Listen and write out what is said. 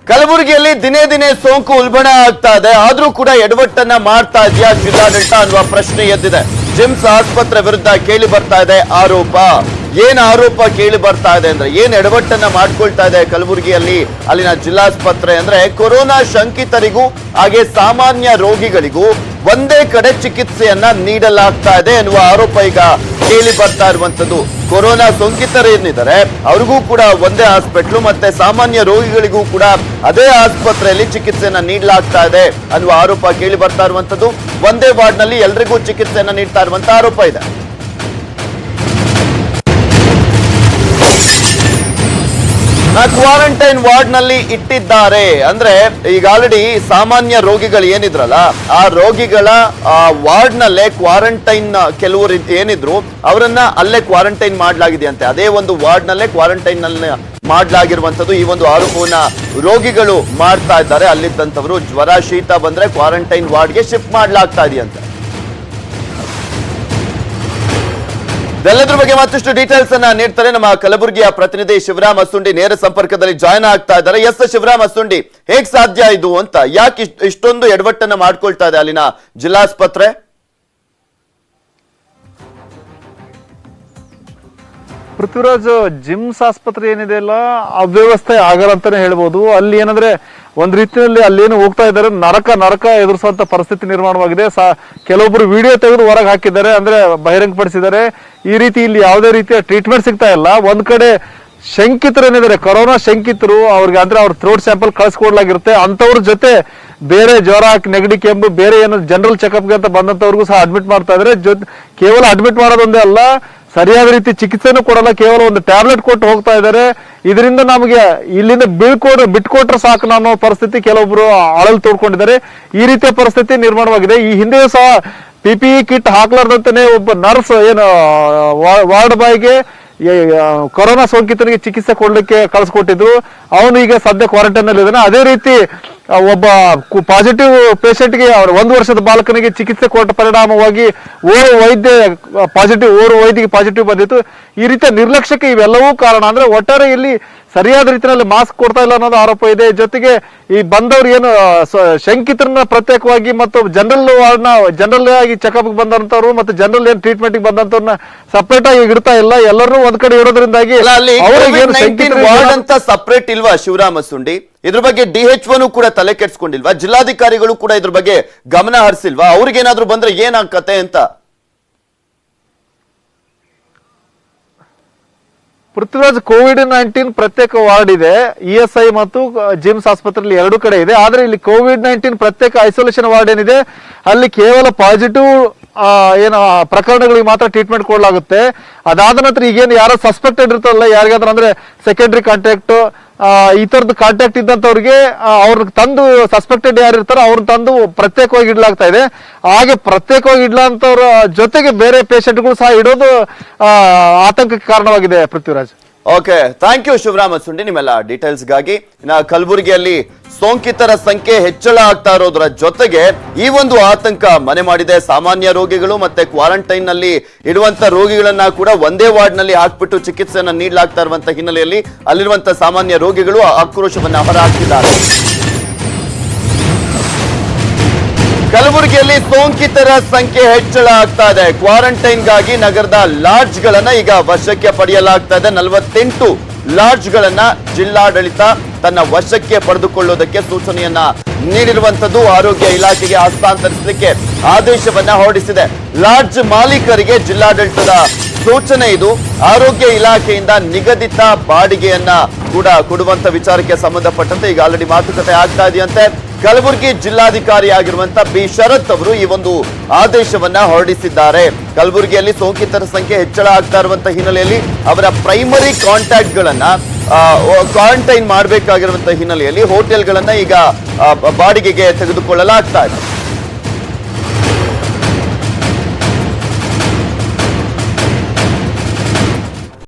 ಕಲಬುರಗಿಯಲ್ಲಿ ದಿನೇ ದಿನೇ ಸೋಂಕು ಉಲ್ಬಣ ಆಗ್ತಾ ಇದೆ. ಆದ್ರೂ ಕೂಡ ಎಡವಟ್ಟನ್ನ ಮಾಡ್ತಾ ಇದೆಯಾ ಜಿಲ್ಲಾಡಳಿತ ಅನ್ನುವ ಪ್ರಶ್ನೆ ಎದ್ದಿದೆ. ಜಿಮ್ಸ್ ಆಸ್ಪತ್ರೆ ವಿರುದ್ಧ ಕೇಳಿ ಬರ್ತಾ ಇದೆ ಆರೋಪ. ಏನ್ ಆರೋಪ ಕೇಳಿ ಬರ್ತಾ ಇದೆ ಅಂದ್ರೆ, ಏನ್ ಎಡವಟ್ಟನ್ನ ಮಾಡ್ಕೊಳ್ತಾ ಇದೆ ಕಲಬುರಗಿಯಲ್ಲಿ ಅಲ್ಲಿನ ಜಿಲ್ಲಾಸ್ಪತ್ರೆ ಅಂದ್ರೆ, ಕೊರೋನಾ ಶಂಕಿತರಿಗೂ ಹಾಗೆ ಸಾಮಾನ್ಯ ರೋಗಿಗಳಿಗೂ ಒಂದೇ ಕಡೆ ಚಿಕಿತ್ಸೆಯನ್ನ ನೀಡಲಾಗ್ತಾ ಇದೆ ಎನ್ನುವ ಆರೋಪ ಈಗ ಕೇಳಿ ಬರ್ತಾ ಇರುವಂತದ್ದು. ಕೊರೋನಾ ಸೋಂಕಿತರು ಏನಿದ್ದಾರೆ ಅವ್ರಿಗೂ ಕೂಡ ಒಂದೇ ಹಾಸ್ಪಿಟ್ಲು, ಮತ್ತೆ ಸಾಮಾನ್ಯ ರೋಗಿಗಳಿಗೂ ಕೂಡ ಅದೇ ಆಸ್ಪತ್ರೆಯಲ್ಲಿ ಚಿಕಿತ್ಸೆಯನ್ನ ನೀಡಲಾಗ್ತಾ ಇದೆ ಅನ್ನುವ ಆರೋಪ ಕೇಳಿ ಬರ್ತಾ ಇರುವಂತದ್ದು. ಒಂದೇ ವಾರ್ಡ್ ನಲ್ಲಿ ಎಲ್ರಿಗೂ ಚಿಕಿತ್ಸೆಯನ್ನ ನೀಡ್ತಾ ಇರುವಂತ ಆರೋಪ ಇದೆ. ಕ್ವಾರಂಟೈನ್ ವಾರ್ಡ್ ನಲ್ಲಿ ಇಟ್ಟಿದ್ದಾರೆ ಅಂದ್ರೆ, ಈಗ ಆಲ್ರೆಡಿ ಸಾಮಾನ್ಯ ರೋಗಿಗಳು ಏನಿದ್ರಲ್ಲ ಆ ರೋಗಿಗಳ ವಾರ್ಡ್ ನಲ್ಲೇ ಕ್ವಾರಂಟೈನ್ ಕೆಲವರು ಏನಿದ್ರು ಅವರನ್ನ ಅಲ್ಲೇ ಕ್ವಾರಂಟೈನ್ ಮಾಡಲಾಗಿದೆಯಂತೆ. ಅದೇ ಒಂದು ವಾರ್ಡ್ ನಲ್ಲೇ ಕ್ವಾರಂಟೈನ್ ನಲ್ಲಿ ಮಾಡಲಾಗಿರುವಂತದ್ದು. ಈ ಒಂದು ಆರೋಪವನ್ನ ರೋಗಿಗಳು ಮಾಡ್ತಾ ಇದ್ದಾರೆ. ಅಲ್ಲಿದ್ದಂತವರು ಜ್ವರ ಶೀತ ಬಂದ್ರೆ ಕ್ವಾರಂಟೈನ್ ವಾರ್ಡ್ಗೆ ಶಿಫ್ಟ್ ಮಾಡಲಾಗ್ತಾ ಇದೆಯಂತೆ. ಇದೆಲ್ಲದ್ರ ಬಗ್ಗೆ ಮತ್ತಷ್ಟು ಡೀಟೇಲ್ಸ್ ಅನ್ನ ನೀಡ್ತಾರೆ ನಮ್ಮ ಕಲಬುರಗಿಯ ಪ್ರತಿನಿಧಿ ಶಿವರಾಮ್ ಅಸುಂಡಿ. ನೇರ ಸಂಪರ್ಕದಲ್ಲಿ ಜಾಯ್ನ್ ಆಗ್ತಾ ಇದ್ದಾರೆ. ಎಸ್ ಶಿವರಾಮ್ ಅಸುಂಡಿ, ಹೇಗ್ ಸಾಧ್ಯ ಇದು ಅಂತ, ಯಾಕೆ ಇಷ್ಟೊಂದು ಎಡವಟ್ಟನ್ನ ಮಾಡ್ಕೊಳ್ತಾ ಇದೆ ಅಲ್ಲಿನ ಜಿಲ್ಲಾಸ್ಪತ್ರೆ? ಪೃಥ್ವಿರಾಜ್, ಜಿಮ್ಸ್ ಆಸ್ಪತ್ರೆ ಏನಿದೆ ಅಲ್ಲ, ಅವ್ಯವಸ್ಥೆ ಆಗಲ್ಲ ಅಂತಾನೆ ಹೇಳ್ಬೋದು. ಅಲ್ಲಿ ಏನಂದ್ರೆ ಒಂದ್ ರೀತಿಯಲ್ಲಿ ಅಲ್ಲೇನು ಹೋಗ್ತಾ ಇದ್ದಾರೆ, ನರಕ ಎದುರಿಸುವಂತ ಪರಿಸ್ಥಿತಿ ನಿರ್ಮಾಣವಾಗಿದೆ. ಕೆಲವೊಬ್ರು ವಿಡಿಯೋ ತೆಗೆದು ಹೊರಗೆ ಹಾಕಿದ್ದಾರೆ, ಅಂದ್ರೆ ಬಹಿರಂಗಪಡಿಸಿದ್ದಾರೆ. ಈ ರೀತಿ ಇಲ್ಲಿ ಯಾವುದೇ ರೀತಿಯ ಟ್ರೀಟ್ಮೆಂಟ್ ಸಿಗ್ತಾ ಇಲ್ಲ. ಒಂದ್ ಕಡೆ ಶಂಕಿತರು ಏನಿದ್ದಾರೆ, ಕೊರೋನಾ ಶಂಕಿತರು, ಅವ್ರಿಗೆ ಅಂದ್ರೆ ಅವ್ರ ಥ್ರೋಟ್ ಸ್ಯಾಂಪಲ್ ಕಳ್ಸಿಕೊಡ್ಲಾಗಿರುತ್ತೆ. ಅಂತವ್ರ ಜೊತೆ ಬೇರೆ ಜ್ವರ, ನೆಗಡಿ, ಕೆಮ್ಮು, ಬೇರೆ ಏನು ಜನರಲ್ ಚೆಕಪ್ಗೆ ಅಂತ ಬಂದಂತವ್ರಿಗೂ ಸಹ ಅಡ್ಮಿಟ್ ಮಾಡ್ತಾ ಇದ್ದಾರೆ. ಕೇವಲ ಅಡ್ಮಿಟ್ ಮಾಡೋದೊಂದೇ ಅಲ್ಲ, ಸರಿಯಾದ ರೀತಿ ಚಿಕಿತ್ಸೆನೂ ಕೊಡಲ್ಲ, ಕೇವಲ ಒಂದು ಟ್ಯಾಬ್ಲೆಟ್ ಕೊಟ್ಟು ಹೋಗ್ತಾ ಇದ್ದಾರೆ. ಇದರಿಂದ ನಮಗೆ ಇಲ್ಲಿಂದ ಬಿಟ್ಕೊಟ್ರೆ ಸಾಕು ಅನ್ನೋ ಪರಿಸ್ಥಿತಿ ಕೆಲವೊಬ್ರು ಅಳಲು ತೋಡ್ಕೊಂಡಿದ್ದಾರೆ. ಈ ರೀತಿಯ ಪರಿಸ್ಥಿತಿ ನಿರ್ಮಾಣವಾಗಿದೆ. ಈ ಹಿಂದೆಯೂ ಸಹ PPE ಕಿಟ್ ಹಾಕ್ಲಾರ್ದಂತಾನೆ ಒಬ್ಬ ನರ್ಸ್ ಏನು ವಾರ್ಡ್ ಬಾಯ್ಗೆ ಕೊರೋನಾ ಸೋಂಕಿತನಿಗೆ ಚಿಕಿತ್ಸೆ ಕೊಡ್ಲಿಕ್ಕೆ ಕಳಿಸ್ಕೊಟ್ಟಿದ್ರು. ಅವನು ಈಗ ಸದ್ಯ ಕ್ವಾರಂಟೈನ್ ಅಲ್ಲಿ ಇದ್ದಾನೆ. ಅದೇ ರೀತಿ ಒಬ್ಬ ಪಾಸಿಟಿವ್ ಪೇಷಂಟ್ಗೆ ಒಂದು ವರ್ಷದ ಬಾಲಕನಿಗೆ ಚಿಕಿತ್ಸೆ ಕೊಟ್ಟ ಪರಿಣಾಮವಾಗಿ ಓರ್ವ ವೈದ್ಯಗೆ ಪಾಸಿಟಿವ್ ಬಂದಿತ್ತು. ಈ ರೀತಿಯ ನಿರ್ಲಕ್ಷ್ಯಕ್ಕೆ ಇವೆಲ್ಲವೂ ಕಾರಣ. ಅಂದ್ರೆ ಒಟ್ಟಾರೆ ಇಲ್ಲಿ ಸರಿಯಾದ ರೀತಿಯಲ್ಲಿ ಮಾಸ್ಕ್ ಕೊಡ್ತಾ ಇಲ್ಲ ಅನ್ನೋದು ಆರೋಪ ಇದೆ. ಜೊತೆಗೆ ಈ ಬಂದವ್ರು ಏನು ಶಂಕಿತರನ್ನ ಪ್ರತ್ಯೇಕವಾಗಿ ಮತ್ತು ಜನರಲ್ ಆಗಿ ಚೆಕಪ್ ಬಂದಂತವ್ರು ಮತ್ತು ಜನರಲ್ ಏನ್ ಟ್ರೀಟ್ಮೆಂಟ್ ಬಂದಂತವ್ರನ್ನ ಸಪರೇಟ್ ಆಗಿ ಇಡ್ತಾ ಇಲ್ಲ. ಎಲ್ಲರೂ ಒಂದ್ ಕಡೆ ಇಡೋದ್ರಿಂದಾಗಿ ವಾರ್ಡ್ ಅಂತ ಸಪರೇಟ್ ಇಲ್ವಾ ಶಿವರಾಮ ಸುಂಡಿ? ಇದ್ರ ಬಗ್ಗೆ DHO ಕೂಡ ತಲೆ ಕೆಡ್ಸ್ಕೊಂಡಿಲ್ವಾ? ಜಿಲ್ಲಾಧಿಕಾರಿಗಳು ಕೂಡ ಇದ್ರ ಬಗ್ಗೆ ಗಮನ ಹರಿಸಿಲ್ವಾ? ಅವ್ರಿಗೇನಾದ್ರೂ ಬಂದ್ರೆ ಏನಾಗತ್ತೆ ಅಂತ? ಪೃಥ್ವಿರಾಜ್, COVID-19 ಪ್ರತ್ಯೇಕ ವಾರ್ಡ್ ಇದೆ. ESI ಮತ್ತು ಜಿಮ್ಸ್ ಆಸ್ಪತ್ರೆಯಲ್ಲಿ ಎರಡು ಕಡೆ ಇದೆ. ಆದ್ರೆ ಇಲ್ಲಿ COVID-19 ಪ್ರತ್ಯೇಕ ಐಸೋಲೇಷನ್ ವಾರ್ಡ್ ಏನಿದೆ ಅಲ್ಲಿ ಕೇವಲ ಪಾಸಿಟಿವ್ ಏನು ಪ್ರಕರಣಗಳಿಗೆ ಮಾತ್ರ ಟ್ರೀಟ್ಮೆಂಟ್ ಕೊಡಲಾಗುತ್ತೆ. ಅದಾದ ನಂತರ ಈಗೇನು ಯಾರೋ ಸಸ್ಪೆಕ್ಟೆಡ್ ಇರ್ತಲ್ಲ, ಯಾರಿಗಾದ್ರೂ ಅಂದ್ರೆ ಸೆಕೆಂಡ್ರಿ ಕಾಂಟ್ಯಾಕ್ಟ್ ಈ ತರದ್ದು ಕಾಂಟ್ಯಾಕ್ಟ್ ಇದ್ದಂತವ್ರಿಗೆ ಅವ್ರನ್ನ ತಂದು ಸಸ್ಪೆಕ್ಟೆಡ್ ಯಾರು ಇರ್ತಾರೋ ಅವ್ರನ್ನ ತಂದು ಪ್ರತ್ಯೇಕವಾಗಿ ಇಡ್ಲಾಗ್ತಾ ಇದೆ. ಹಾಗೆ ಪ್ರತ್ಯೇಕವಾಗಿ ಇಡ್ಲಂತವ್ರ ಜೊತೆಗೆ ಬೇರೆ ಪೇಷಂಟ್ಗಳು ಸಹ ಇಡೋದು ಆತಂಕಕ್ಕೆ ಕಾರಣವಾಗಿದೆ. Prithviraj, okay, thank you Shivarama Sundi ನಿಮ್ಮೆಲ್ಲ ಡೀಟೇಲ್ಸ್ಗಾಗಿ. ಕಲಬುರಗಿಯಲ್ಲಿ ಸೋಂಕಿತರ ಸಂಖ್ಯೆ ಹೆಚ್ಚಳ ಆಗ್ತಾ ಇರೋದ್ರ ಜೊತೆಗೆ ಈ ಒಂದು ಆತಂಕ ಮನೆ ಮಾಡಿದೆ. ಸಾಮಾನ್ಯ ರೋಗಿಗಳು ಮತ್ತೆ ಕ್ವಾರಂಟೈನ್ ನಲ್ಲಿ ಇಡುವಂತ ರೋಗಿಗಳನ್ನ ಕೂಡ ಒಂದೇ ವಾರ್ಡ್ ನಲ್ಲಿ ಹಾಕ್ಬಿಟ್ಟು ಚಿಕಿತ್ಸೆಯನ್ನ ನೀಡಲಾಗ್ತಾ ಇರುವಂತ ಹಿನ್ನೆಲೆಯಲ್ಲಿ ಅಲ್ಲಿರುವಂತ ಸಾಮಾನ್ಯ ರೋಗಿಗಳು ಆಕ್ರೋಶವನ್ನ ಹೊರಹಾಕ್ತಿದ್ದಾರೆ. ಕಲಬುರಗಿಯಲ್ಲಿ ಸೋಂಕಿತರ ಸಂಖ್ಯೆ ಹೆಚ್ಚಳ ಆಗ್ತಾ ಇದೆ. ಕ್ವಾರಂಟೈನ್ಗಾಗಿ ನಗರದ ಲಾಡ್ಜ್ಗಳನ್ನ ಈಗ ವಶಕ್ಕೆ ಪಡೆಯಲಾಗ್ತಾ ಇದೆ. 48 ಲಾಡ್ಜ್ಗಳನ್ನ ಜಿಲ್ಲಾಡಳಿತ ತನ್ನ ವಶಕ್ಕೆ ಪಡೆದುಕೊಳ್ಳುವುದಕ್ಕೆ ಸೂಚನೆಯನ್ನ ನೀಡಿರುವಂತದ್ದು. ಆರೋಗ್ಯ ಇಲಾಖೆಗೆ ಹಸ್ತಾಂತರಿಸಲಿಕ್ಕೆ ಆದೇಶವನ್ನ ಹೊರಡಿಸಿದೆ. ಲಾಡ್ಜ್ ಮಾಲೀಕರಿಗೆ ಜಿಲ್ಲಾಡಳಿತದ ಸೂಚನೆ ಇದು. ಆರೋಗ್ಯ ಇಲಾಖೆಯಿಂದ ನಿಗದಿತ ಬಾಡಿಗೆಯನ್ನ ಕೂಡ ಕೊಡುವಂತ ವಿಚಾರಕ್ಕೆ ಸಂಬಂಧಪಟ್ಟಂತೆ ಈಗ ಆಲ್ರೆಡಿ ಮಾತುಕತೆ ಆಗ್ತಾ ಇದೆಯಂತೆ. ಕಲಬುರಗಿ ಜಿಲ್ಲಾಧಿಕಾರಿ ಆಗಿರುವಂತ ಬಿ ಶರತ್ ಅವರು ಈ ಒಂದು ಆದೇಶವನ್ನ ಹೊರಡಿಸಿದ್ದಾರೆ. ಕಲಬುರಗಿಯಲ್ಲಿ ಸೋಂಕಿತರ ಸಂಖ್ಯೆ ಹೆಚ್ಚಳ ಆಗ್ತಾ ಇರುವಂತ ಹಿನ್ನೆಲೆಯಲ್ಲಿ ಅವರ ಪ್ರೈಮರಿ ಕಾಂಟ್ಯಾಕ್ಟ್ ಗಳನ್ನ ಕ್ವಾರಂಟೈನ್ ಮಾಡಬೇಕಾಗಿರುವಂತ ಹಿನ್ನೆಲೆಯಲ್ಲಿ ಹೋಟೆಲ್ಗಳನ್ನ ಈಗ ಬಾಡಿಗೆಗೆ ತೆಗೆದುಕೊಳ್ಳಲಾಗ್ತಾ ಇದೆ.